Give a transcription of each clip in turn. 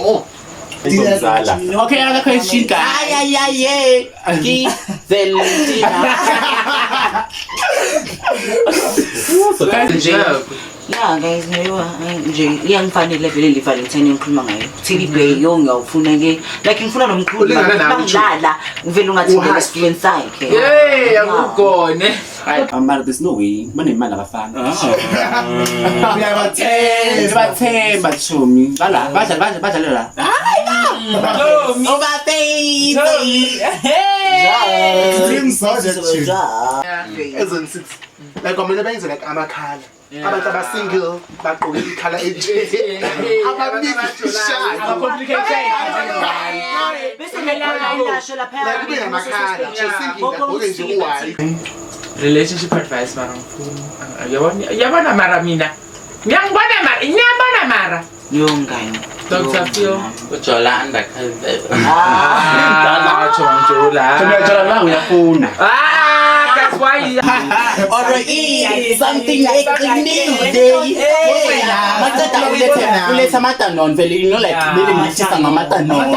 Oh. Okay, another question, guys. So guys, Yeah, guys, nje iyangifanele vele le Valentine ngikhuluma ngayo. Thili bay yo ngiyawufuna ke. Like ngifuna nomkhulu ngidlala ngivela ungathi nge-experience sakhe. Hey, akugone. Mara, there's no way. Manemali abafana. Uyabathemba Chomi. Badlala la. Like kwamele benze like amakhala abantu abasingle bagqoke ikhala enje abamishaya Bese ngelala ilasho lapha. like kube namakhala single ngabone nje uwhy Relationship advice mara ngifuna. Yabona mara mina. Ngiyabona mara. Yongani. Dr. Phil. Ujola undercover. Dala chonjola. Ujola la uyafuna. That's why Already something like a new day. Matata uletha matanon vele, you know, like vele ngishisa ngamatanon.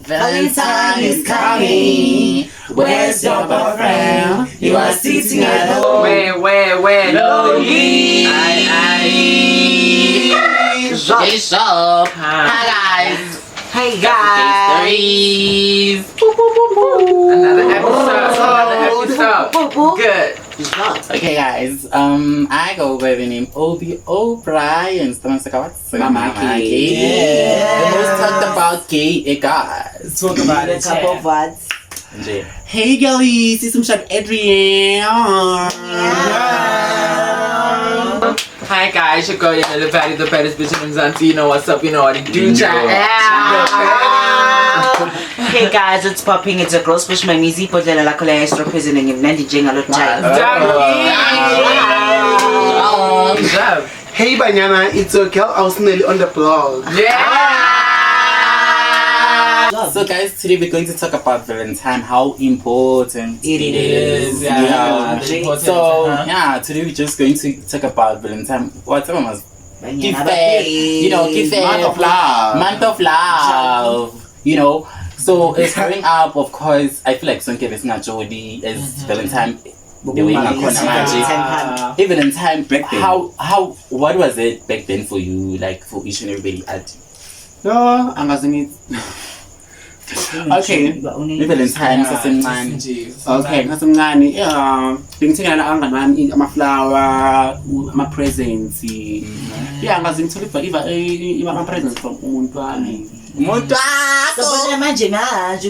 Valentine is coming. Where's your boyfriend? You are sitting at home. Where? Lonely. Shop. Hi guys. Hey guys. Another episode. Good. Okay guys, I go by the name Obi O'Brien. Let's talk about gay guys. Talk about it. Couple of words. Hey girlies, it's Mshak Adrian. Hi guys, your girl, the baddest bitch in Zanti. You know what's up, you know what to do. Hey guys, it's popping. It's a girl special. My music for the la cola extra presenting in Nandi Jingalo Chai. hey Banyana, it's a girl I was nearly on the blog. So guys, today we're going to talk about Valentine, how important It is. Today we're just going to talk about Valentine. Whatever must give Month of love. Month of love. You know. So it's growing up, of course. I feel like Sonke is not Jody as Valentine. The way even in time back then. What was it back then for you, like for each and everybody at? No, I'm asking Okay, Valentine sasemncane. Okay, ngasemncane bengithengela abangani bami ama-flower, ama-presents. Yeah, ngaze ngithole ama-presents from umuntu wami. So manje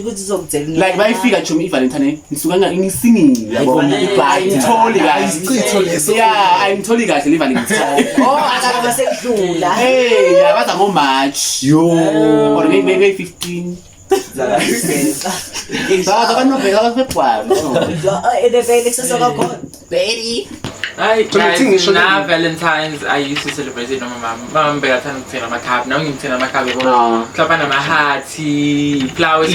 ukuthi uzokuthenga. Like bayifika Chomi iValentine ngisuka ngisingile yabona ayitholi kahle. Yeah, ayitholi kahle iValentine. Akaba sekudlula. Hey, yabaza ngo March. Yo. Or maybe 15. Baby. Hi guys, now Valentine's I used to celebrate it. Mama better than to my cab. Now you tell my cab. Clap on my heart, flowers.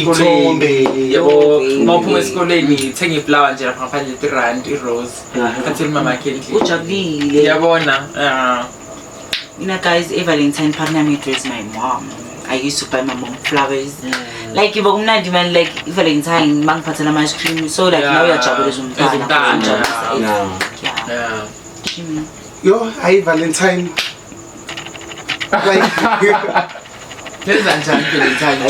More school lady, taking flowers and a rand, rose. Until Mama came. You know, guys, a Valentine partner meet with my mom. I used to buy my mom flowers. Like, if I'm not even like Valentine, man, pattern ice cream. So, like, now you're trouble is Yeah. Yo, hi Valentine. Like,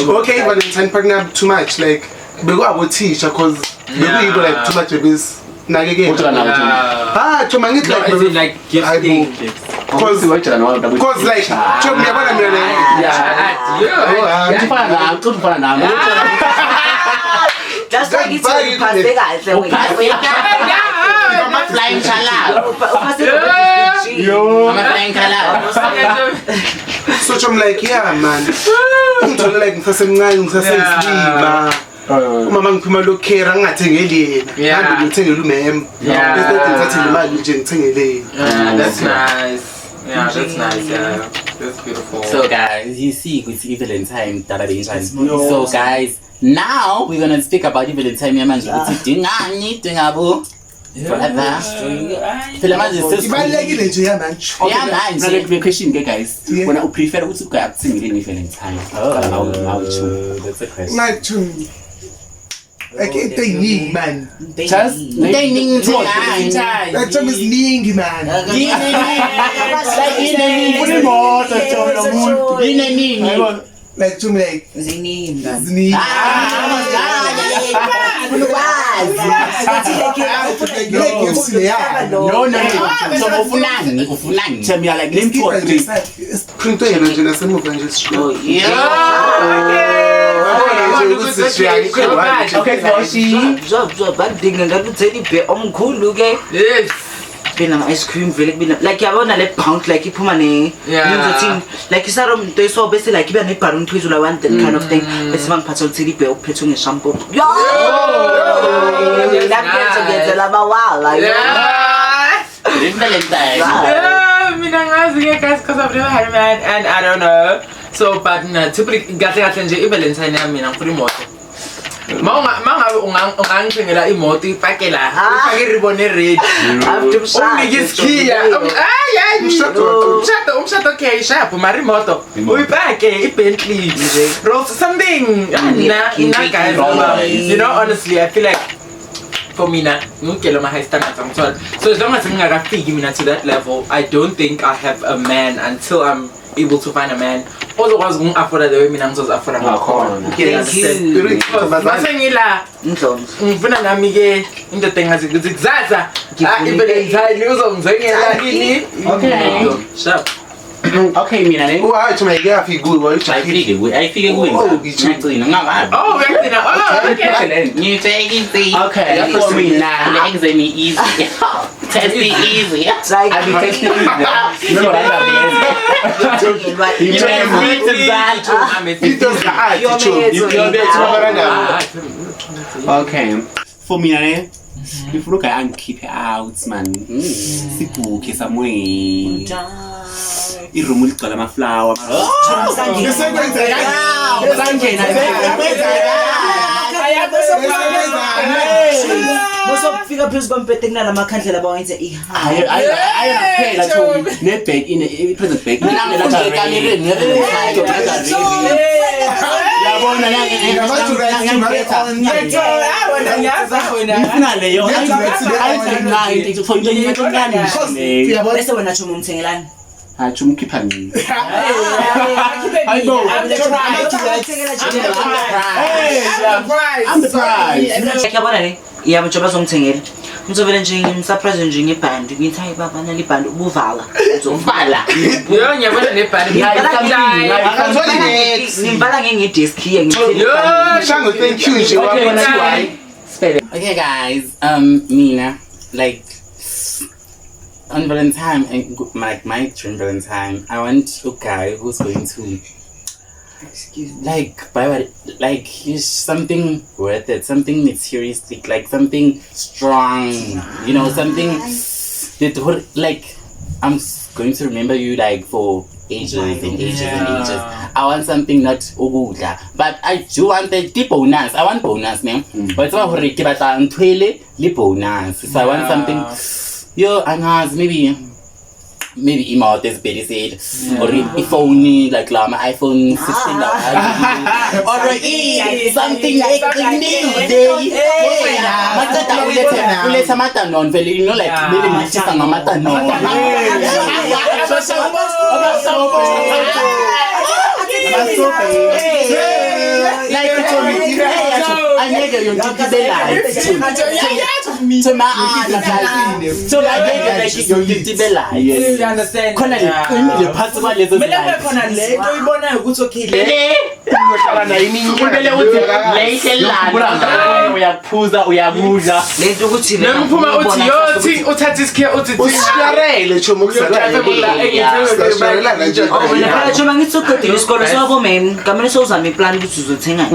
okay, Valentine partner too much. Like, we go about teacher because we go like too much of this. Nagege. Chomangit like gifts. Cause like, chom me abana mele. That's why it's Flying chala. I'm a flying chala. So chom like, yeah man. Ngithola like ngisasemncane ngisasensiba. Mama ngiphuma lokhera ngingathengeli yena. Manje ngithengela umem. Bese ngithathe imali nje ngithengele. That's nice. Yeah, that's nice. Yeah. That's beautiful. So guys, you see with Evelyn time So guys, now we're gonna speak about Evelyn time yamanje ukuthi dingani dingabo. Forever. Phela manje ibalekile nje yamanje. Okay, the question guys. When I prefer ukuthi uyakuthingile Evelyn time. That's a question. Ngathi like they man. Just they need time. That time is ningi man. Like to me like Zini. Tell me like name 2 or 3. Printo yena nje nasemuva nje sho. Okay, so badinga ngakutheni be omkhulu ke. Yes. Bina ice cream vele bina like yabona le pound like iphuma ne ngizothini like isaro umuntu eso bese like iba ne balloon phezulu I want that kind of thing bese bangiphatha uthini be uphethe ngeshampoo yo ngiyenzela bawala yo Mina ngazi ke guys because I've never had a man and I don't know. So but typically gahle nje ivalentine yami mina ngifuna imoto. Mangabe ungangithengela imoto ipakela ufake ribbon red ungiyiskiya umshado okay sharp mari moto uyipake iBentley Rolls something guys you know honestly I feel like for me now ngikelo my high standards so as long as ngingakafiki mina to that level I don't think I have a man until I'm able to find a man otherwise afford the way mina ngizozafford ngakhona masengila ngifuna nami ke into engazi kuzaza ivalentine uzongizengela kini okay sharp okay mina ne Uhayi to make yafi good boy. I figure actually ngaba oh okay you take it okay for me now legs me easy test it easy I be testing easy no okay for me ne ngifuna uga angikeep out man sibuke somewhere iroom ligcwala ama flower Bosofika phezulu kompete kunala makhandlela bawenze ayaphela Tommy ne bag in present bag yabona ngifuna leyo ayi for you bese wena tsho umthengelani hayi umkhipha mina I'm the prize yabona le yabo njoba zongithengela ngizovela nje ngimsurprise nje ngeband ngithi hayi baba nali band ubuvala uzovala yo ngiyabona nebhali ngimbala ngedisk here ngithi yo Shango thank you nje wabona okay guys mina like on Valentine and like my dream Valentine I want a guy who's going to like he's something worth it, something materialistic, like something strong, you know, something that would like I'm going to remember you like for ages and ages and ages. I want something not ukudla, but I do want the bonus. I want bonus, man. But it's about bonus. So I want something. Yo, and maybe email this baby said or if only like my iPhone 16 or something like the new day uleta mata non vele you know like really machisa ngamata non like I need you to be like to my aunt so I get like you to be like you understand khona le parts ba lezo mina khona le nto ibonayo ukuthi okay le ngohlala na yini ngibele uthi lehlelana uyaphuza uyabudla le nto ukuthi nemphuma uthi yothi uthatha isikhe uthi usiyarele chomo kusala Choma ngithi uqedile isikole sewabo men ngamele sewuzama iplan ukuthi uzothenga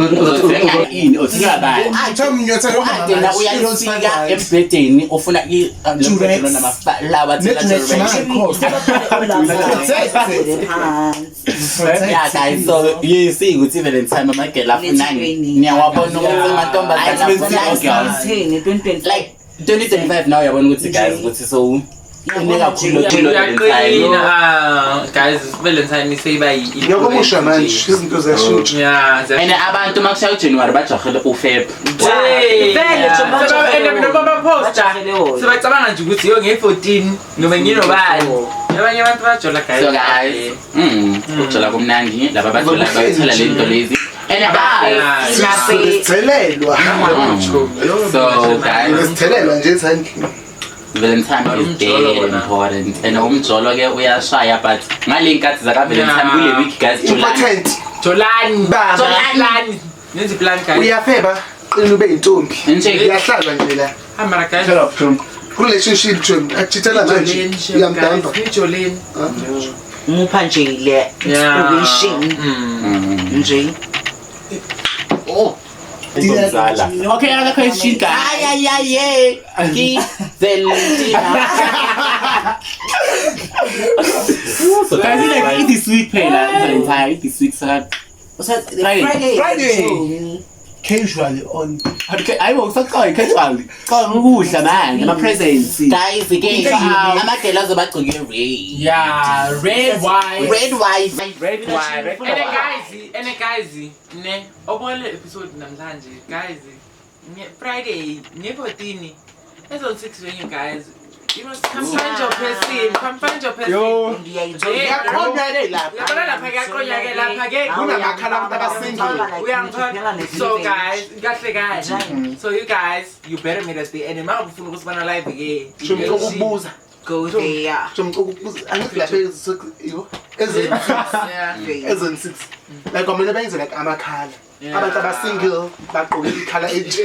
ini othenga bani Tom nyotha uyayifika embedeni ufuna namaflawa yeah guys, so you see ukuthi Valentine amagela afunani niyawabona ukuthi amantombazana like 2025 now uyabona ukuthi guys ukuthi so kakhulu guys Valentine seba Ngiyakumusha manje izinto ziyashintsha. Yeah, and abantu makushaya uJanuary bajahele uFeb. Sebacabanga nje ukuthi yo nge14 noma nginobani. Abanye abantu bajola guys. So guys, ujola kumnandi laba bajola bayithola lento lezi. And Sithelelwa. So guys, Sithelelwa nje sandla. Valentine is very important and umjolo ke uyashaya but ngale inkathi zaka Valentine kule week guys Important. Jolani. Nenzi plan guys. Uyafeba qina ube intombi. nje Uyahlalwa nje la. Amara guys. Relationship John akuchithela manje. Uyamdamba. Jolene. Mupha nje le inspiration nje. oh okay, another question guys. So guys, like this week Valentine this week Friday. Casually on. Okay, I will start going casually. Ukudla man, ama presents. guys again amagela azobagcike red. Yeah, red, white. And guys, ne obole episode namhlanje guys. Friday, ne14. That's on 6 when you guys. You must come find your person. Yo. So guys, so you guys, you better meet us there. And now before we go live again. Go there. Like I'm benze like amakhala. Abantu abasingle bagqoka ikhala enje.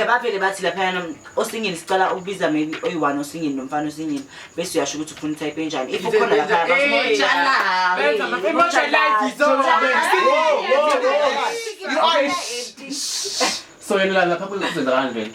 Bavele bathi laphana osingini sicala ukubiza maybe oyi1 osingini nomfana osingini bese uyasho ukuthi ufuna type enjani if ukhona lapha So you know lapha kuzenzakani vele.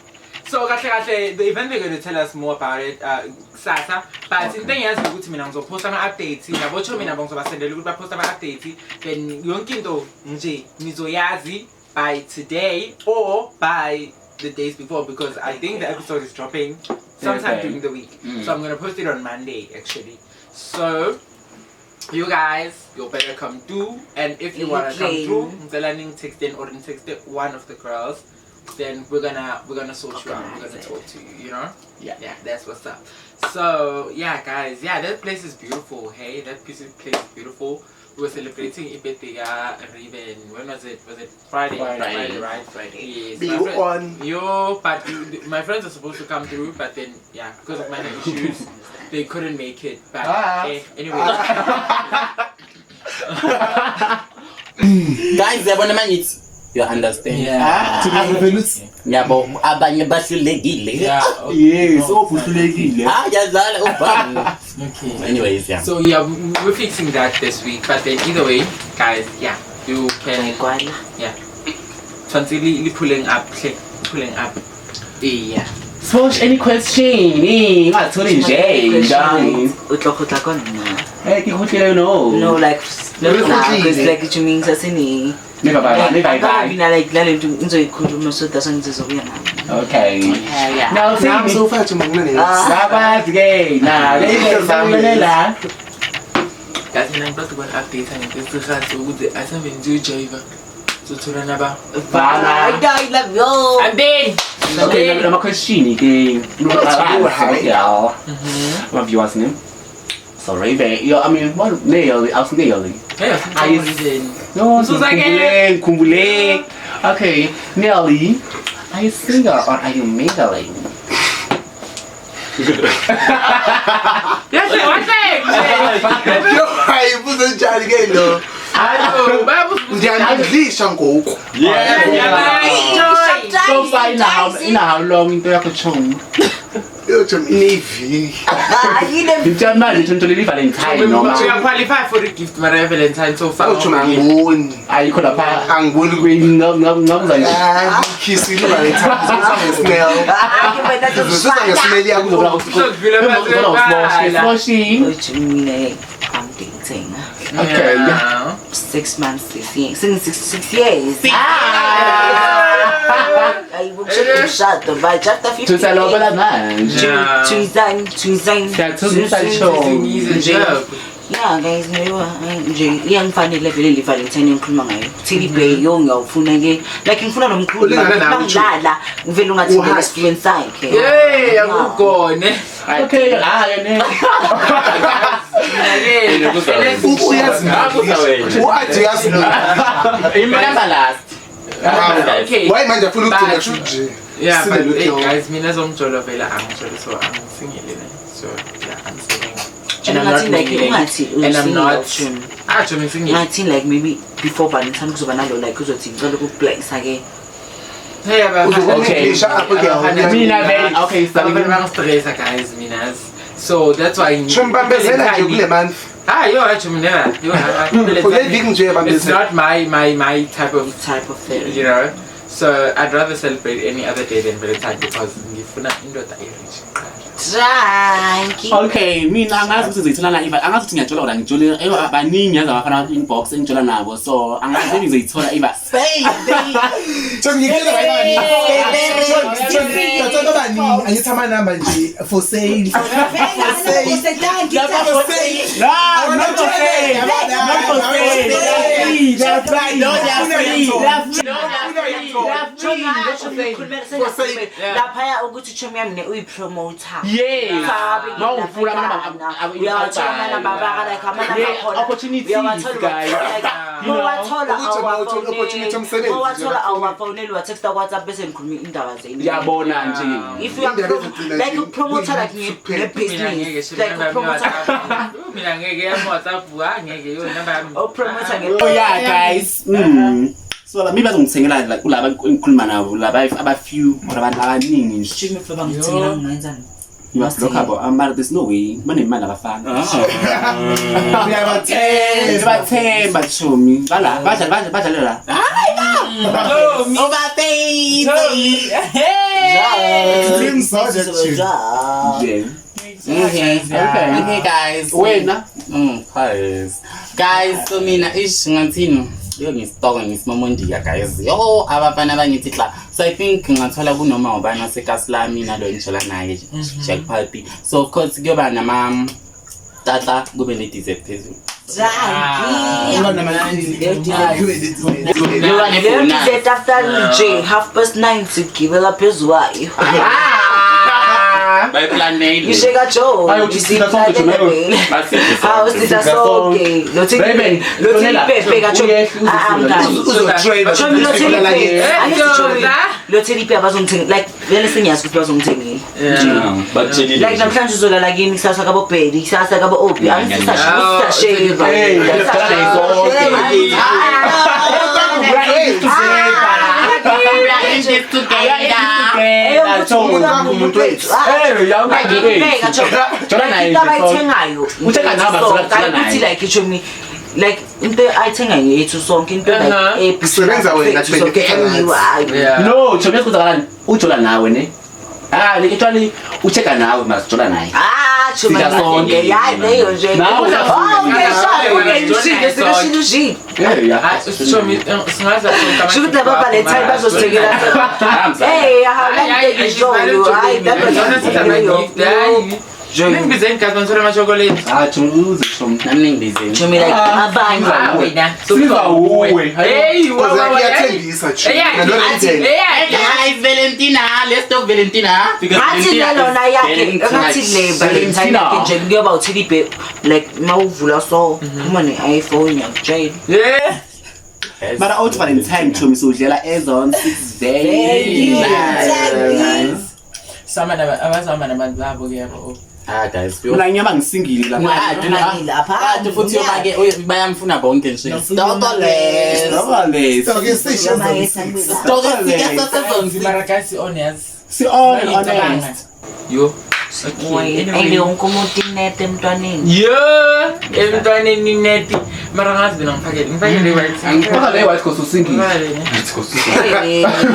So kahle the event they're going to tell us more about it kusasa but into engiyazi ukuthi mina ngizoposta ama updates yabo mina ngizobasendela ukuthi baposta ama updates then yonke into nje nizoyazi by today or by the days before because I think the episode is dropping sometime during the week. So I'm going to post it on Monday actually. So you guys, you better come through, and if you want to come through, the landing text in or text one of the girls, then we're gonna sort you out. We're gonna talk to you, you know? Yeah, that's what's up. So yeah, guys, that place is beautiful. Hey, that place is beautiful. We were celebrating Ibetiga Riven. When was it? Was it Friday? Friday, right? Friday. Yes. But my friends are supposed to come through, but then because of my issues, they couldn't make it. But anyway. Guys, they want to you understand? Yeah. But abanye bahlulekile. Yes, obuhlulekile. Yazala Okay. Anyways, So we're fixing that this week. But then either way, guys, you can constantly pulling up. Yeah. So any question? What's on Jay? Hey, no, like because like it means asini. Never bye. Like lento ngizoyikhuluma so that's ngizobuya nayo. Okay. Now Now so far to mangane. Sabat gay. Nah, la. Guys, I'm about to go update and this is ukuthi asebenzi uJaiva. So thola naba. I love you. And then Okay, I'm a question again. My viewers name. Sorry, I mean, what nail? I was nailing. No, so kumbule. Okay, Nelly, are you singer or are you mingling? Yes, one thing. Yo, I wasn't trying to get no. I know, Njani ngoku. Yeah. So far in how long into yakho chum? Yo chum ineviki. Into manje ntolele Valentine noma. You qualify for the gift Maria Valentine so far. Yo chum angiboni. Ayikho lapha. Angiboni Ngabuza nje. kiss you Valentine. Smell. Smell yakho. I'm dating. Okay. 6 months this year. Since 6 years. I will shut the by chapter 15. Tusalobela manje. Yeah, guys, nje iyangifanele vele le Valentine engikhuluma ngayo. Tilibe ngiyawufuna ke like ngifuna nomkhulu ngidlala ngivela ungathi ngesifweni sakhe. Hey, akugone. Okay, yene. Remember last. Okay. Why manje afuna ukugcina shuje? Yeah, but hey guys, mina zomjolo vela angijolo so I'm singing so yeah, I'm singing. And I'm not like and I'm not actually singing. I think like maybe before Valentine kuzoba nalo like uzothi ngicela ukublex again. Hey, okay. Okay, so I'm stress guys, minas. So that's why Chumbambezela nje kule month. Yo actually never. It's not my type of thing. You know. So I'd rather celebrate any other day than Valentine because ngifuna indoda rich. Okay, mina angazi ukuthi ngizithola Eva, angazi ukuthi ngiyajola kodwa ngijola abaningi yazi abafana inbox engijola nabo, so angazi maybe ngizithola Eva. Angithi ama number nje for sale. Lapha ukuthi chomi yami ne uyipromoter. Yeah. Mawufuna opportunities guys. Wathola awufonela watext WhatsApp bese ngikhuluma indaba zeni. Yabona nje. If you are like a promoter like ngebusiness like a promoter. Mina ngeke WhatsApp ngeke yo number yami. Promoter Oh yeah guys. So maybe bazongithengela like kulaba engikhuluma nabo laba aba few abantu abaningi nje. Chimi for bangithengela ngenzani? You must look about there's no way manemali abafana. Uyabathemba Chomi. Bala badlala la. Okay guys. Wena. Guys, so mina ish ngathini yo ngisitoka ngisimomondiya guys. Yo abafana abangithi kla. So I think ngathola kunoma ubani waseKaslami nalo engitshola naye Jack Palpi. So of course kuyoba nama tata kube ne dessert phezulu. After 9:30 to give up his wife. By plan made. You shake a Joe. You see that how is this so okay? Baby, like anything else with us on TV. But like sometimes you like game sasa kabo pedi, sasa kabo opi. I'm just shave. Like into ayithenga yethu sonke into like kusebenza wena no Chomi kuzakalani ujola nawe ne literally ucheka nawe masijola naye Chomi ya leyo nje singaza shukuthi baba le time bazosengela hey Join me then cuz ngithola ama chocolate. Chomi nami ngibizeni. Chomi like abanye wena. Siza uwe. Hey, uyathembisa nje. Hey guys, Valentina, let's talk Valentina. Ngathi lona yakhe ngathi le Valentine nje kuyoba uthilipe like mawuvula so uma ne iPhone yakujayela. Yeah. Mara out Valentine Chomi sodlela ezon 6 very nice. Sama nabantu babo kuyabo. guys. Mina ngiyaba ngisingile lapha. Futhi yomake bayamfuna bonke nje. Marakasi honest. Si honest. Yo. Ele wonke umuntu inete emntwaneni. Yeah, emntwaneni neti. Mara ngazi mina ngifakele white. Angifaka le white cause usingile.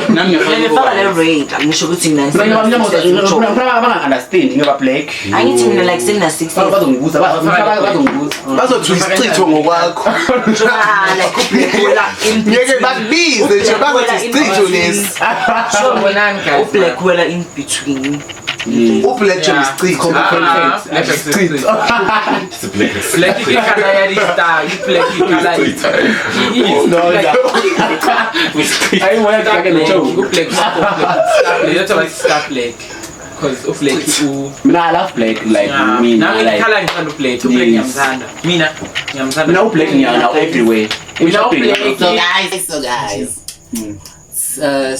Nami ngifaka le red. Angisho ukuthi mina banga understand ngeba black. angithi mina like sengina 60. Bazongibuza bazothi isicitho ngokwakho ngeke bakubize nje bazothi isicitho lesi So bonani guys. Black wela in between. ublack nje isicitho Black ikhala ya lista, black ikhala. I want to get a joke. Black. That's why it's black. Because black Mina I love black like me. Now Like ikhala ngithanda black. Black ngiyamthanda. Mina ngiyamthanda. Mina black now everywhere. So guys.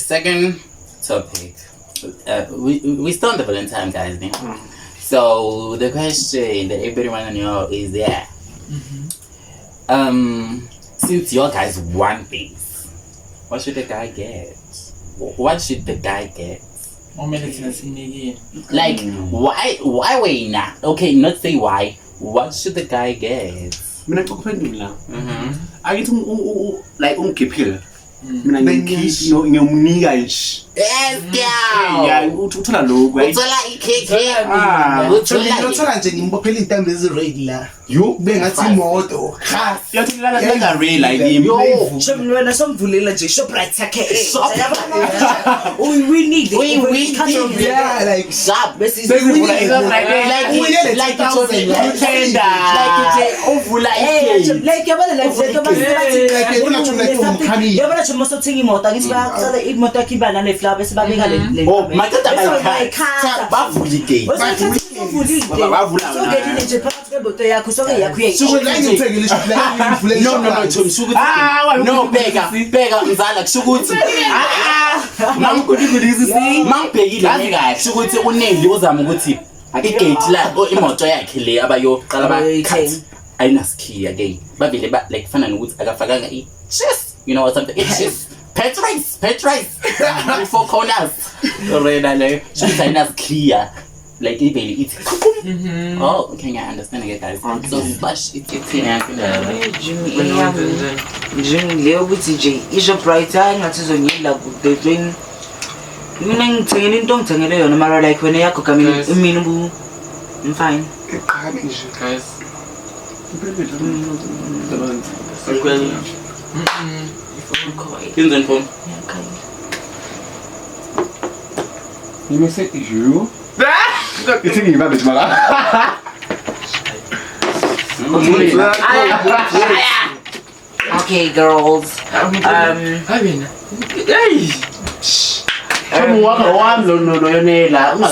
Second topic. We still on the Valentine, guys. So the question that everyone know is there. Since your guys want things, what should the guy get? What should the guy get? Like why we not? Okay, not say why. What should the guy get? Mina ngikuphendula. Akithi like ungiphiphile. Mina ngiyomnika nje. Yes, girl. Yeah, uthola lokho. Uthola ikhekhe. Uthola nje ngimbophela intambo eziready la. You bengathi imoto. yathi la real like him. Shom wena somvulela nje Shoprite yakhe. We need it. Yeah, like Sharp. like Ovula like yabona like yabona nje mosothenga imoto ngithi bayaqala imoto yakhe ibana le flower bese babeka le oh madoda bayikhatha bavula igate bavula so ngelile nje phakathi kweboto yakho so ke yakho no Tom sukuthi no bheka mzala kushukuthi mangibhekile kahle kushukuthi uNendi uzama ukuthi igate la imoto yakhe le abayoqala bakhatha ayinaskey again bavile like fana nokuthi akafakanga cheese you know what something it's just Petrice before corners already like she's not clear like even it's oh okay I understand again guys so splash it's Jimmy leo ukuthi nje iShoprite ngathi zonyela kude train mina ngithengele into ngithengele yona mara like wena yakho kamini mina I'm fine guys in the phone You may say you. You think you have mala? Okay girls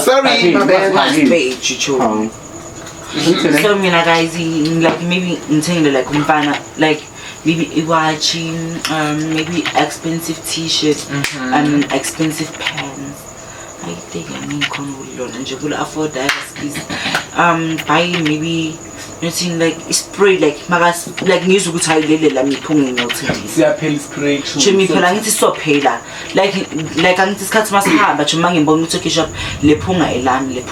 sorry my bad so mina guys like maybe ngithengele like umfana like maybe iwatch maybe expensive t-shirt and expensive pants I think I mean khona nje kula afford that buy maybe nothing like spray like magas like ngizwe ukuthi ayilele la miphunga ngiyothenga siyaphela spray chimi phela ngithi sophela like angithi isikhathi masihamba chuma ngibona ukuthi okay shop lephunga elami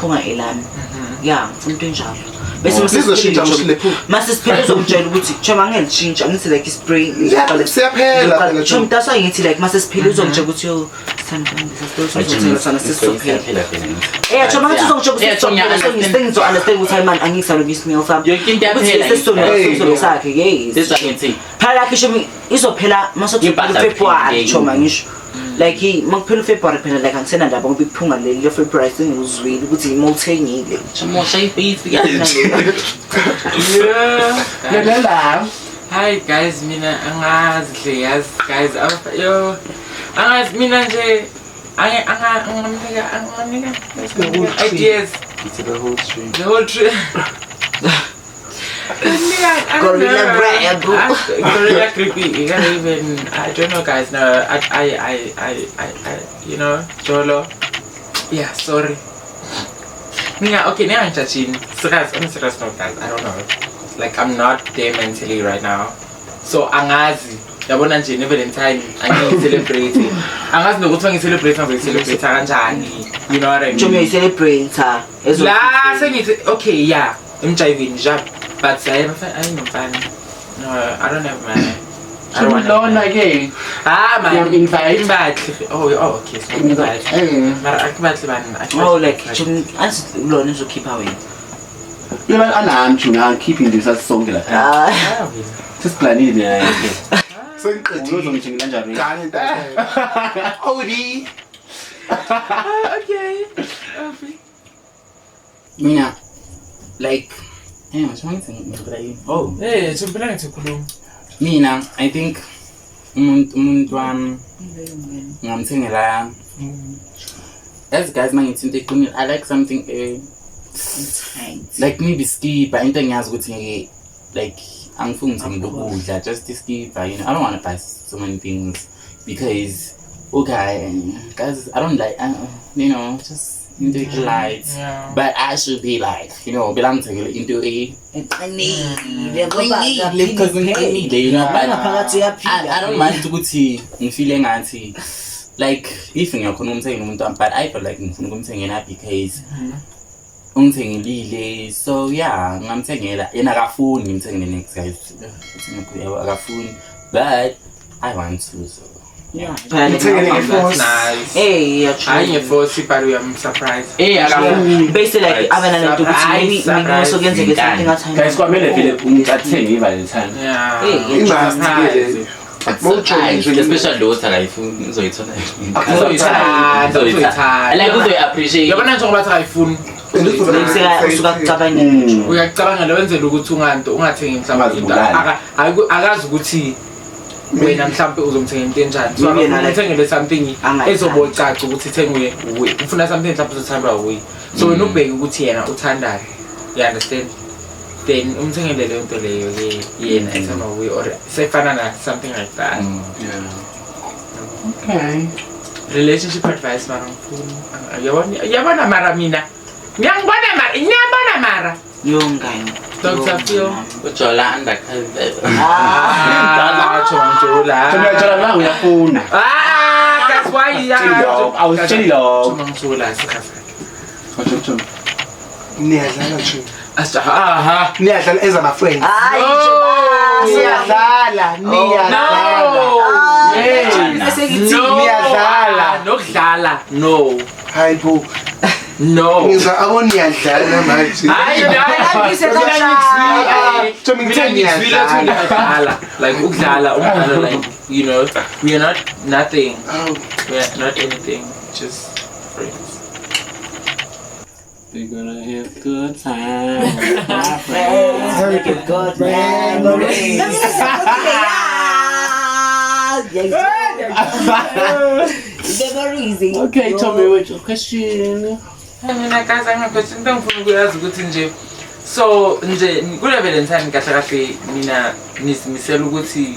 yeah into enjalo bese masisiphela uzomtshela ukuthi choma ngelishintsha ngithi like spray siyaphela choma tasa ngithi like masisiphela uzomtshela ukuthi yo sithanda sana sisophela choma ngithi uzomtshela ukuthi ngizongizo understand ukuthi man angisalo bismeal fam ukuthi sakhe yes phela kisho izophela masothi February choma ngisho like makuphela February phela like angisena ndaba ngoba iphunga leli February sengizwile ukuthi imawuthengile chamosha ibeef yeah hi guys mina angazi yes guys yo angazi mina nje angamnika ideas the whole tree Gorilla creepy. You can't even. I don't know, guys. No, I you know, Jolo. Yeah, sorry. Okay, now I'm touching. Serious note, guys. I don't know. Like I'm not there mentally right now. So angazi. Yabona nje Valentine angiyicelebrate. Angazi nokuthi ngicelebrate ngizocelebrate kanjani. You know what I mean? Jomi celebrate La sengithi okay yeah. Emjayivini jab. But I no fun. No, I don't have my I don't want Lona again. Man. Invite. Oh, okay. So invite. Mara akibathi bani? Oh, like Jomi as Lona is keep away. You know, I'm keeping this as song like that. Just planning it. Sengiqedile kanjani Odi Okay. Mina like Simpelanga sikhuluma. Mina I think umuntu wami ngamthengela as guys mangithi into eqinile I like something like maybe skip into engiyazi ukuthi like angifuni ngithenge lokudla just skip you know I don't want to buy so many things because okay guys I don't like you know just into light but I should be like you know belong to into a because you know but I don't mind ukuthi ngifile ngathi like if ngiyakhona umthengela umuntu but I feel like ngifuna ukumthengela because ungithengelile so yeah ngamthengela yena akafuni ngimthengele next guys akafuni but I want to so yeah That's nice. Hey, I force but we am surprised. Basically like abana nto ukuthi maybe also kuyenzeka something at time Guys kwamele vele ungathenge Valentine. Yeah. Imbazi especially those akayifuni uzoyithola Like uzoyi appreciate. Yabona nje ngoba ayifuni. usuka kucabanga Uyacabanga lewenzela ukuthi ungathengi mhlawumbe into akazi ukuthi wena mhlawumbe uzomthengela into enjani so uthengele something ezobocaca ukuthi ithengwe ufuna something mhlawumbe uzothandwa uwe so wena ubheke ukuthi yena uthandani you understand then umthengele leyo nto leyo yena ethanda uwe or sefana na something like that Okay. Relationship advice mara yabona mara mina ngiyabona mara yongani Dr. Phil ujola anda Tumejala langu uyafuna. That's why I was chilling love. niyadlala nje Aha. niyadlala as my friends niyadlala Nokudlala no hayi bo no ngizwa aboniyadlala manje like ukudlala like you know we are not nothing we are not anything just friends. We're gonna have good time. good memories Okay, tell me what your question. Mina guys question into ngifuna ukuyazi ukuthi nje so nje kule Valentine kahle kahle mina nisimisela ukuthi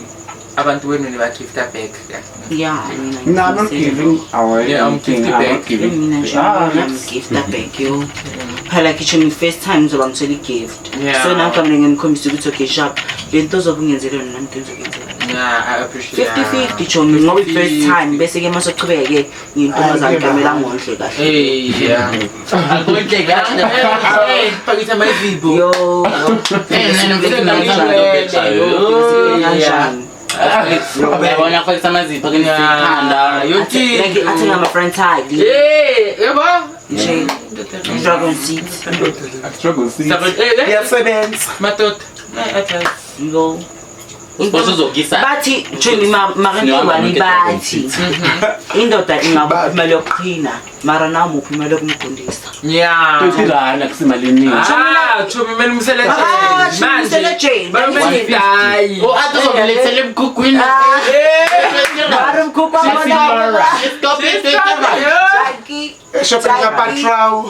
abantu wenu ne ba gift back yeah No, I'm not giving away. Yeah, I'm giving back. gift back yo phela kitchen my first time ngizoba ngithela gift Yeah. so nangikamle ngimkhombisa ukuthi okay sharp lento zokungenzela nami into zokenzela yeah I appreciate 50-50 Jomi ngoba first time bese ke masoqhubeke ngintomazana kamela ngondle kahle yeah akonhle kahle pakitha mayizibo yo Uyabona fakisa amazipho ke nisikhanda. Yoki. like I think I'm a friend tag Yebo. dragon seat Struggle, see. yasebenza Matot. yo Usiphosa uzogisa. bathi Jomi makanibani bathi indoda ingabe imali yokuqhina mara nawe muphi imali yokumgondisa Yeah. Tutirana kusimalini. Chomi mele musele manje Dai. Oh, atuzongilethele emgugwini. mara mkhukwa Stop it. Jackie shopping patrol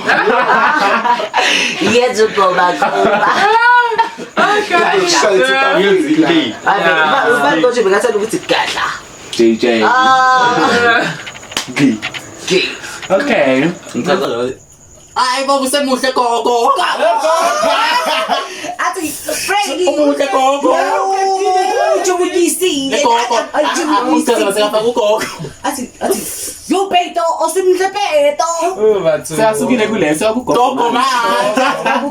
yezogoba bathi bengathanda ukuthi gadla JJ. G. G Okay. Ngicela Hayi baba usemuhle gogo. Athi Freddy. Umuhle gogo. Ujubuyisile. Gogo. Usazama sengafaka ugogo. Athi yo Peto osimhle Peto. Siyasukile kuleso gogo man.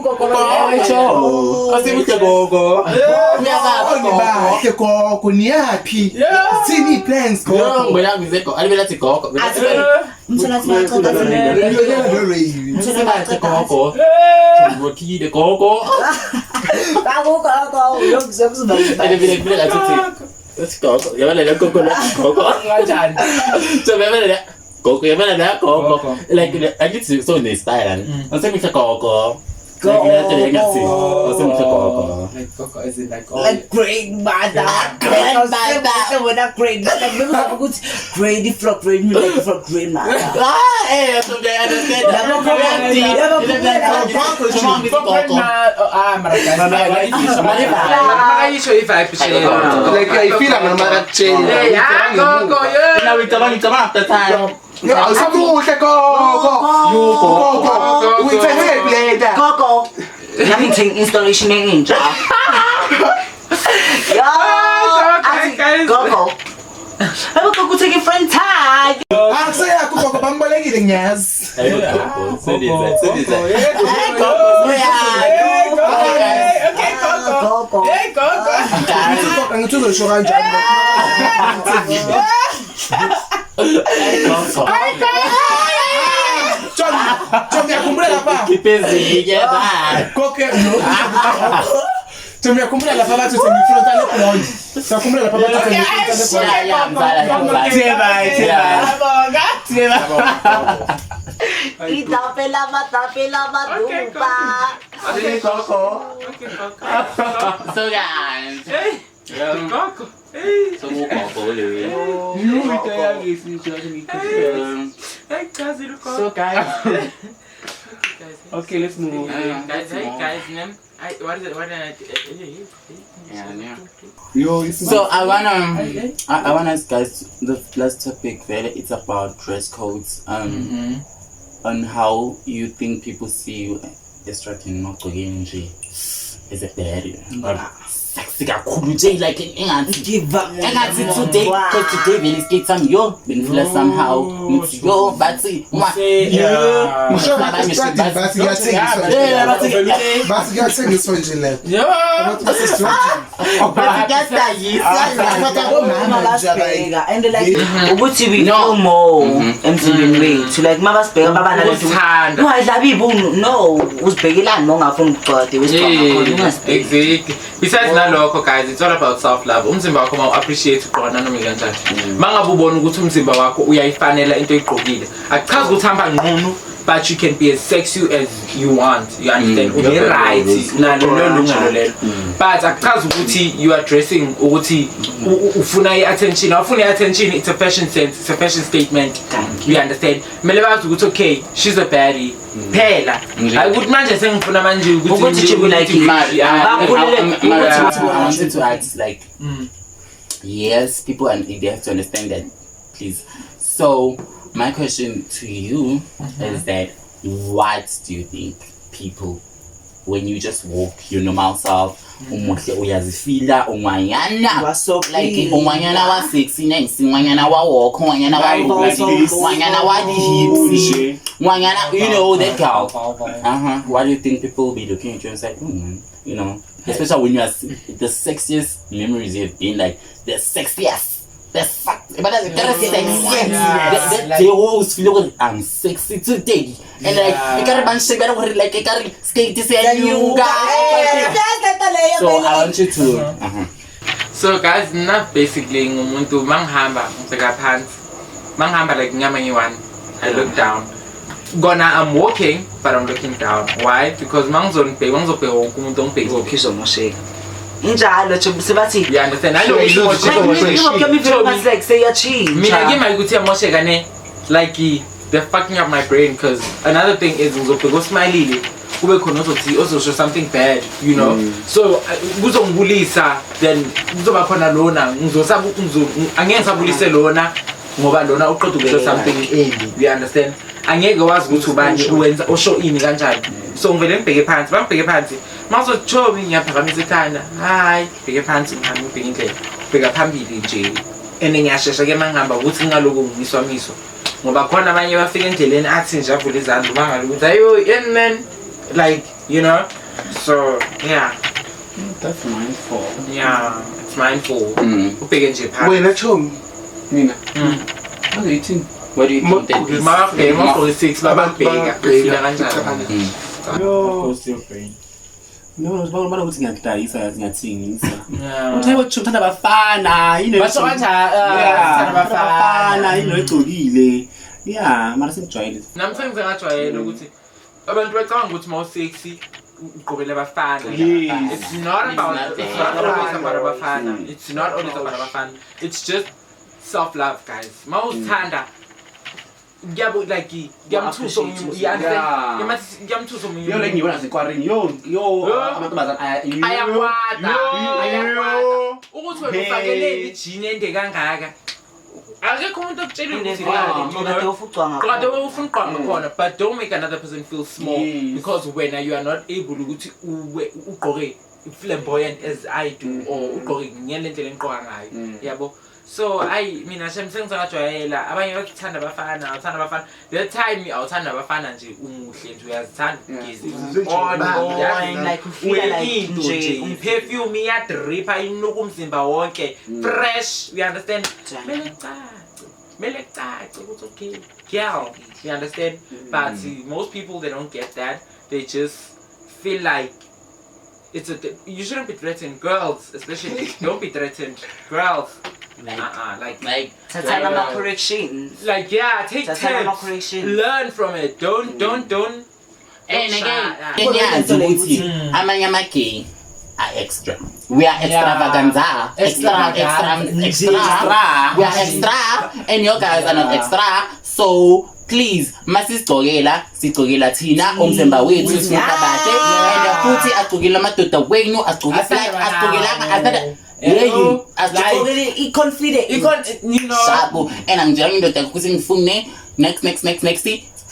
Gogo. Asimuhle gogo. Bahle gogo niyaphi? Sini plans gogo. Yo ngibona ngizeko. Alibela thi gogo. Umtholathi bayaxoxa Umtholathi gogo. Ngibokile gogo. Gogo yokuzokuzba. Alibela athi let's go. Yabona le gogo la gogo. Kanjani? So yabona le gogo yabona la gogo. Like I get so in style. Usemuhle gogo. Like great mother. Great frog great like frog great mother. So they understand. Like I feel I'm not change. Usamuhle gogo. Gogo. Yami ngithenga installation entsha. Yo. Gogo. Gogo take friend time. Akuseyakho gogo bambolekile ngiyazi. Gogo. Angithi uzosho kanjani John yakhumbula lapha. Kipezi ke ba. Koke no. John yakhumbula lapha bathi sengifronta le blonde. Sakhumbula lapha bathi sengifronta le blonde. Theba. Itapela madupa. Okay, Coco. So guys. Gogo. So Cocoเลย. So guys. Okay, let's move. Guys, name. What is it? So I wanna ask guys the last topic. It's about dress codes. On how you think people see you as Mokogenji. Is it bad? Sexy kakhulu nje like engathi today because today vele skate some yo benifila somehow yo bathi Basi kuyathengiswa nje le. And like ukuthi we know more emzimbeni wethu like mabasibheka baba Uthanda. no ayidlabi ibunu no usibhekelani nongafuna ukuqede wesibheka Exactly. Besides nalokho guys, it's all about self love. Umzimba wakho ma-appreciate uqona noma kanjani. Mangabe ubona ukuthi umzimba wakho uyayifanela into oyigqokile. Akuchazi ukuthi hamba ngqunu, but you can be as sexy as you want. You understand? Ube right. Nalolungelo lelo. But akuchazi ukuthi you are dressing ukuthi ufuna i-attention. Awufuna i-attention, it's a fashion sense, it's a fashion statement. You understand? Mele bazi ukuthi okay, she's a baddie. Phela. Ukuthi manje sengifuna manje ukuthi I wanted to ask like yes, people and they have to understand that, please. So my question to you is that what do you think people, when you just walk your normal self, umuhle uyazifila ungwanyana like ungwanyana wa sexy nice ungwanyana wa walk ungwanyana wa ungwanyana wa hips ungwanyana, you know that girl. What do you think people will be looking at you and say, you know, especially when you are the sexiest memories you've been, like the sexiest. That's fact. But that's sexiest. They always feel like I'm sexy today. And like, you can't manage to like, you can't skate this and you guys. So I want you to. So guys, not basically ngumuntu manghamba ngibheka phansi. Manghamba like ngamanye I look down. I'm walking, but I'm looking down. Why? Because mangizobheka umuntu ongibheka ukhizo mosheka. Injalo sebathi you understand? I know you like say ya change. Mina ngimali ukuthi yamosheka ne like they're fucking up my brain, because another thing is ngizobheka osmilile kube khona ozothi ozosho something bad, you know. So kuzongibulisa, then kuzoba khona lona ngizosaba angeke ngisabulise lona ngoba lona uqeda ukusho something embi, you understand? angeke wazi ukuthi ubani uwenza osho ini kanjani so ngivele ngibheke phansi bangibheke phansi mase Chomi ngiyaphakamisa ikhanda hayi bheke phansi ngihamba ngibheke indlela bheka phambili nje ngiyashesha ke mangihamba ukuthi ngaloku ngiswamiswa ngoba khona abanye bafika endleleni athi nje avule izandla ubangala ukuthi ayo man like you know so yeah that's mindful yeah it's mindful ubheke nje phansi wena Chomi mina what do you think that is mababheke 6 bababheka befika kanjani yo no bana ukuthi ngiyakudayisa ngiyathingisa uthi uthanda abafana basho kanjani abafana egcokile yeah mara sengijwayele namhlanje ngajwayela ukuthi abantu bacabanga ukuthi mawusexy uqobele abafana it's not about abafana it's not always about abafana it's just self love guys mawusithanda like ngiyamthusa ngiyamthusa yo like ngibona sekwarini yo amantombazana ayakwada ukuthi wena ufakelele ijini ende kangaka akekho umuntu okutshela ukuthi kade ufucwa khona but don't make another person feel small because when you are not able ukuthi ugqoke flamboyant as I do or ugqoke ngendlela engiqoka ngayo yabo so mina sengizajwayela abanye bakuthanda abafana the time awuthanda abafana nje umuhle nje uyazithanda nje perfume iyadripa inuka umzimba wonke fresh you understand mele cace ukuthi okay girl you understand but most people they don't get that they just feel like you shouldn't be threatened girls especially don't be threatened girls like corrections like yeah take tips learn from it don't and again amanye amagay are extra we are extravaganza extra we are extra and your guys are not extra so please sigcokela thina umzimba wethu sinabade and futhi agcokela amadoda wenu agcoke flight agcokela confident you know sabo and angijela indoda ukuthi ngifune next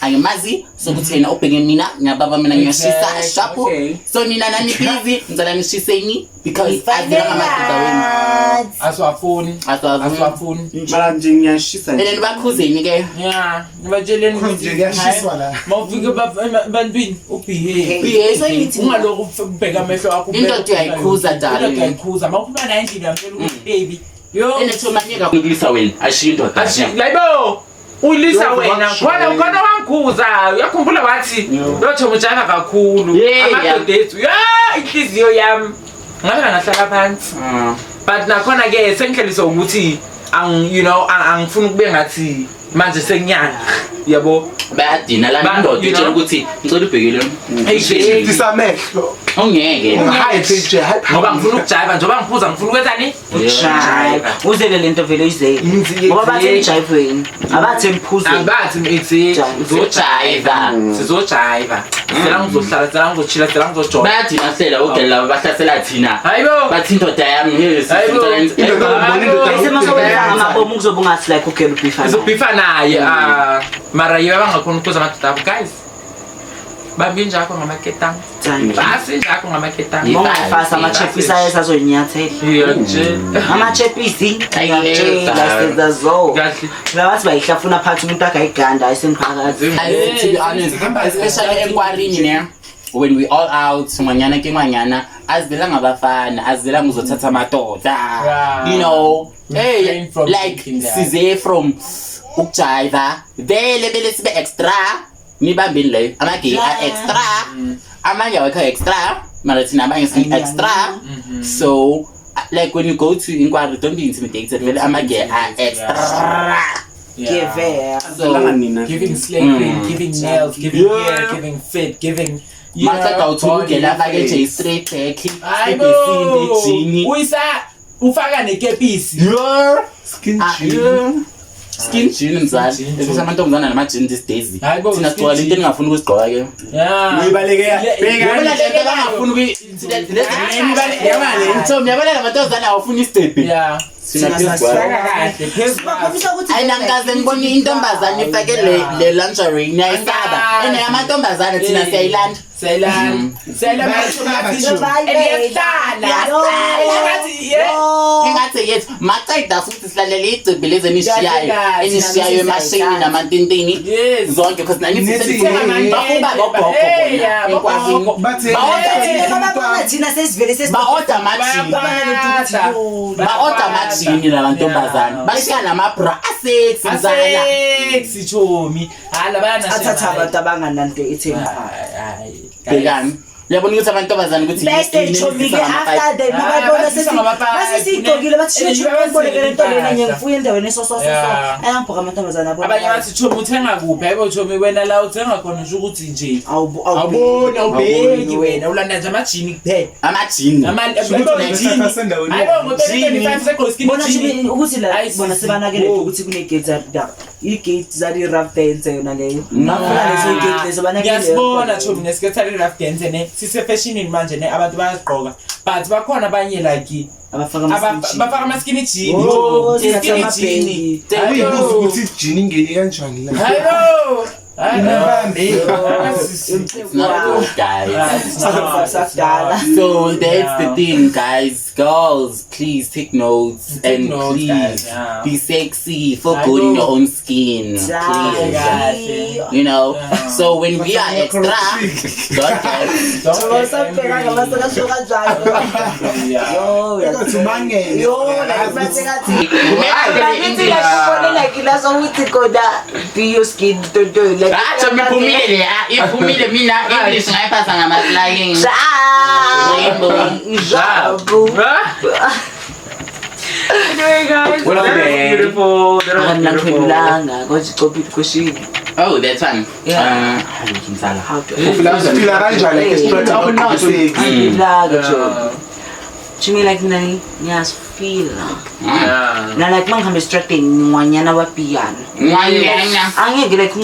ayemazi sokuthi yena ubheke mina ngiyababa mina ngiyashisa shapo so nina nani busy ngicela ngishiseni because azela amadoda wenu aswafuni mara nje ngiyashisa and bakhuzeni ke yeah nibatsheleni nje ngiyashiswa la mawufike bantwini ubehave ungaloko ubheka amehlo akho indoda uyayikhuza darling uyayikhuza mawuphuma na endlini yamphela ukuthi baby yo enethomanyeka ukulisa wena ashinto layibo ulisa wena khona wangikuza uyakhumbula wathi lotho mujana kakhulu amadoda ethu inhliziyo yami ngabe ngahlala phansi but nakhona ke sengihleliso ukuthi angifuna ukube ngathi manje sengiyana yabo bayadina la indoda itshela ukuthi ngicela ubhekele disamehlo ongeke ngoba ngifuna ukujiva njengoba ngiphuza ngifuna ukwenzani ujiva uzele lento vele izeke ngoba bathi ejiveni abathi emphuzweni abathi sizojiva sela ngizochila ngizojola bayadina hlela ugela bahlasela thina hayibo bathi indoda yami bese masowenza amabomu kuzoba ungathi like ugela ubifa naye mara yiba bangakhona ukuza amadoda abo guys bambi njako ngamaketanga basi njako ngamaketanga ngongafasa amachepisi ayesazonyathela amachepisi ayela zo lawathi bayihlafuna phansi umuntu akayiganda ayisemphakathi to be honest especially enkwarini ne when we all out manyana azivela ngabafana azivela ngizothatha amadoda you know hey like size from ukujiva vele sibe extra nibambeni leyo amagay extra amanye awekho extra mara thina abanye si extra so like when you go to inquiry don't be intimidated vele amagay extra giving slavery giving nails giving hair giving fit giving maqeda uthukela fake nje straight back ibesindi jini uyisa ufaka nekepisi skin jean mzali esamantombazana namajini these days thina sigcoka into engafuni ukuzigqoka ke uyibaleke bheka lento bangafuni ukuyintombi yabona lamantombazana awufuni istep ayinankaze ngibona intombazane ifake le lingerie ngiyayisaba ene yamantombazane thina siyayilanda engathi yethu maceda futhi silalele icimbi lezi enishiyayo emashini namantintini zonke because bahuba gogogo ba-order amajini lamantombazane bashiya namabra asexi chomi athatha abantu abangananto ithemba bhekani uyabona ukuthi amantombazane ukuthi bese chomike after the mabona sesiyigqokile bathi shibonekele into lena ngifuye endaweni esososo ayangibhoka amantombazane abo abanye bathi chomi uthenga kuphi hayibo chomi wena la uthenga khona nje ukuthi nje awuboni awubheki wena ulanda nje amajini kuphela amajini bona nje ukuthi la bona sebanakele ukuthi kune gate i-gate zali rough dance yona leyo ngafuna lezo gate lezo banakele ngiyasibona chomi nesikhathi rough dance ne sise fashionini manje ne abantu bayagqoka but bakhona abanye like bafaka ama-skinny jean skinny jean ukuthi jean ingene kanjani la hayo it's not good, guys. So that's the thing, guys. Girls, please take notes and please be sexy, feel good in your own skin, please. You know. So when we are extra, iphumile mina English ngayiphatha ngama-flying anyway guys beautiful oh that's fine Chimi like nani ngiyasifila na like mangihamba estradini ngwanyana wa piano angeke like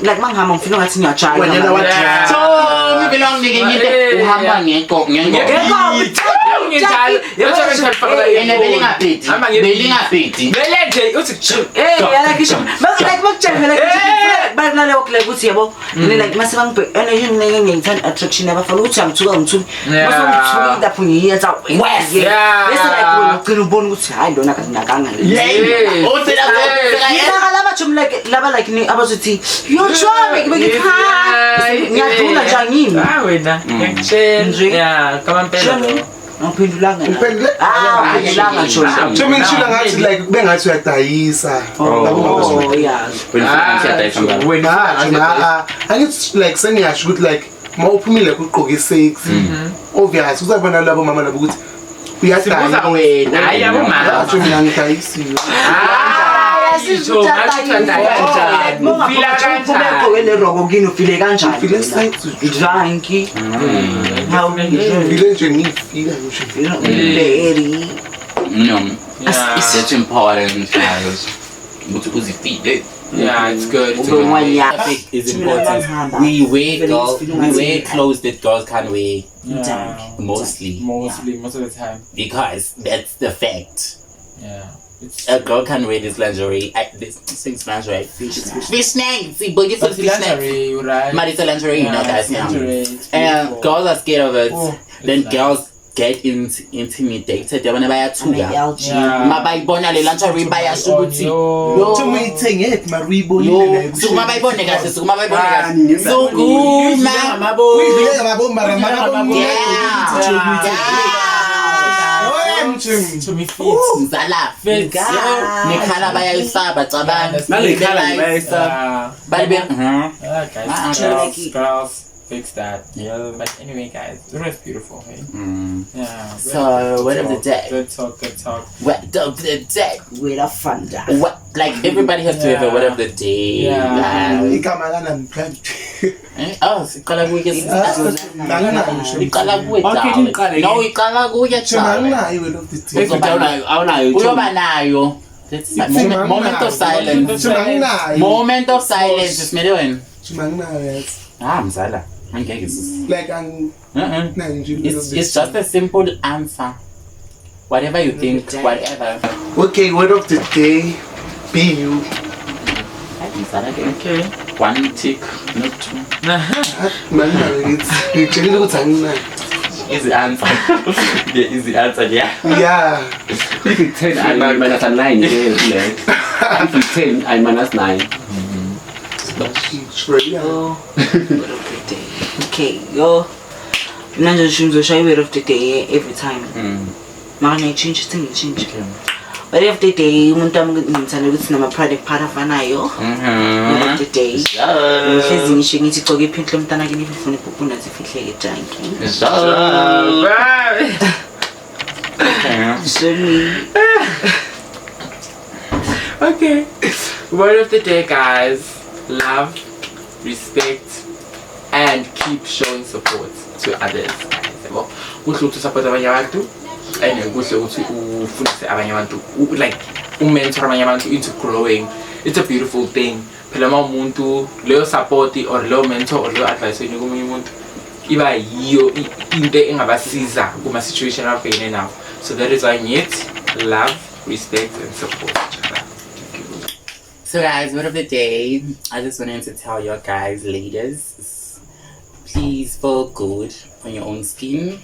like mangihamba ngifila ngathi ngiyajaya so ngibelong ngeke uhamba ngeko belingaphethi belenje uthi yala kisho like bakujahela banale okule kuthi yabo like mase bangibhe ene ngiyithanda attraction yabafana ukuthi angithuka ngithuka mase ngithuka lapho ngiyenza bese like ugcina ubona ukuthi hayi lona kazinakanga laba chum like ni abazothi yo chome ngibekipha ngiyadlula njani wena ngiyakutshela yeah kama mpela ngiphendulanga ngiphendulanga Chomi ngishila ngathi like bengathi uyadayisa wena angithi like sengiyasho ukuthi like mawuphumile kuqoka isexy obvious uzabona labo mama labo ukuthi uyadayisa wena hayi abomama Chomi ngiyangidayisiwe Fila kanjani roko kini ufile kanjani file sexy dranki how file nje ngifila nje no it's important guys ukuthi uzifile yeah it's good it's important we wear clothes that girls can't wear most of the time because that's the fact a girl can wear this lingerie. This thing's lingerie. Fish snake. See, but it's lingerie, right? But it's a lingerie, you know, guys. And girls are scared of it. Then girls get intimidated. They wanna buy a tuga. Ma buy bona le lingerie buy a subuti. Chomi ithenge maribo yo. So ma buy bona guys. So ma buy bona guys. So good, ma. Uyidleka mabo mara Chomi fit Zala fit nekhala bayayisaba cabanga nalekhala bayayisaba girls fix that but anyway guys it was beautiful hey so what of the day good talk what of the day with a funda what like everybody has to have a what of the day igama lana mkhanti siqala kuye iqala kuwe no iqala kuye nganayo wena of the day awunayo uyoba nayo moment of silence simele wena nganayo yes mzala angeke like nayo nje it's just a simple answer whatever you think, whatever. Okay, word of the day. Be you. Okay. One tick, not two. Man, it's Easy answer. Yeah, easy answer, yeah. Yeah. If you 10, I minus 9. If you 10, I minus 9. Word of the day. Okay, yo. Manje ngizoshaya word of the day every time. Manje ngichange change. Word of the day umuntu wami ngithanda ukuthi nama product part afanayo. Word of the day. Ngihlezi ngisho ngithi gcoke ipink lomntana kini ifuna iphupuna zifihleke junkie. Okay. Word of the day, guys. Love, respect, and keep showing support to others. Kuhle ukuthi support abanye abantu and kuhle ukuthi ufundise abanye abantu like umentor abanye abantu into growing. It's a beautiful thing. Phela umuntu leyo support or leyo mentor or leyo advice oyinika omunye umuntu iba yiyo into engabasiza kuma situation abhekene nawo. So that is why I need love, respect, and support. So guys, word of the day, I just wanted to tell you guys, ladies, please feel good on your own skin.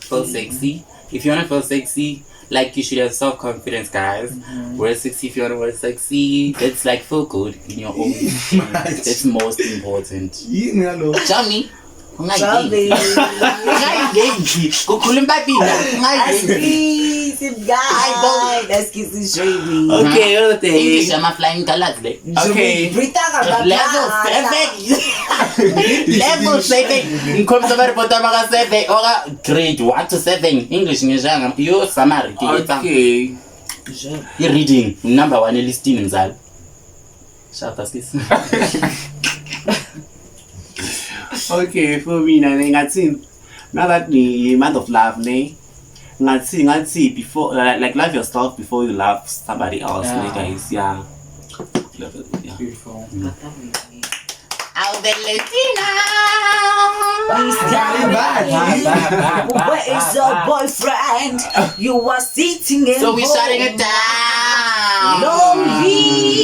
Feel sexy. If you want to feel sexy, like you should have self-confidence, guys. Wear sexy if you want to wear sexy. It's like feel good in your own skin. That's most important. Jamie. Okay, English, I'm a flying colors. Okay. Level 7. Level 7. Comes over Potamaga 7 or grade 1 to 7. English, you summary. Okay. You're reading number 1 listing in Zal. Shout out this. Okay, for me, now that the month of love, before, like love yourself before you love somebody else, guys. Yeah. Beautiful. Albertina. Where is your boyfriend? You are sitting in. So we shutting it down. Lonely.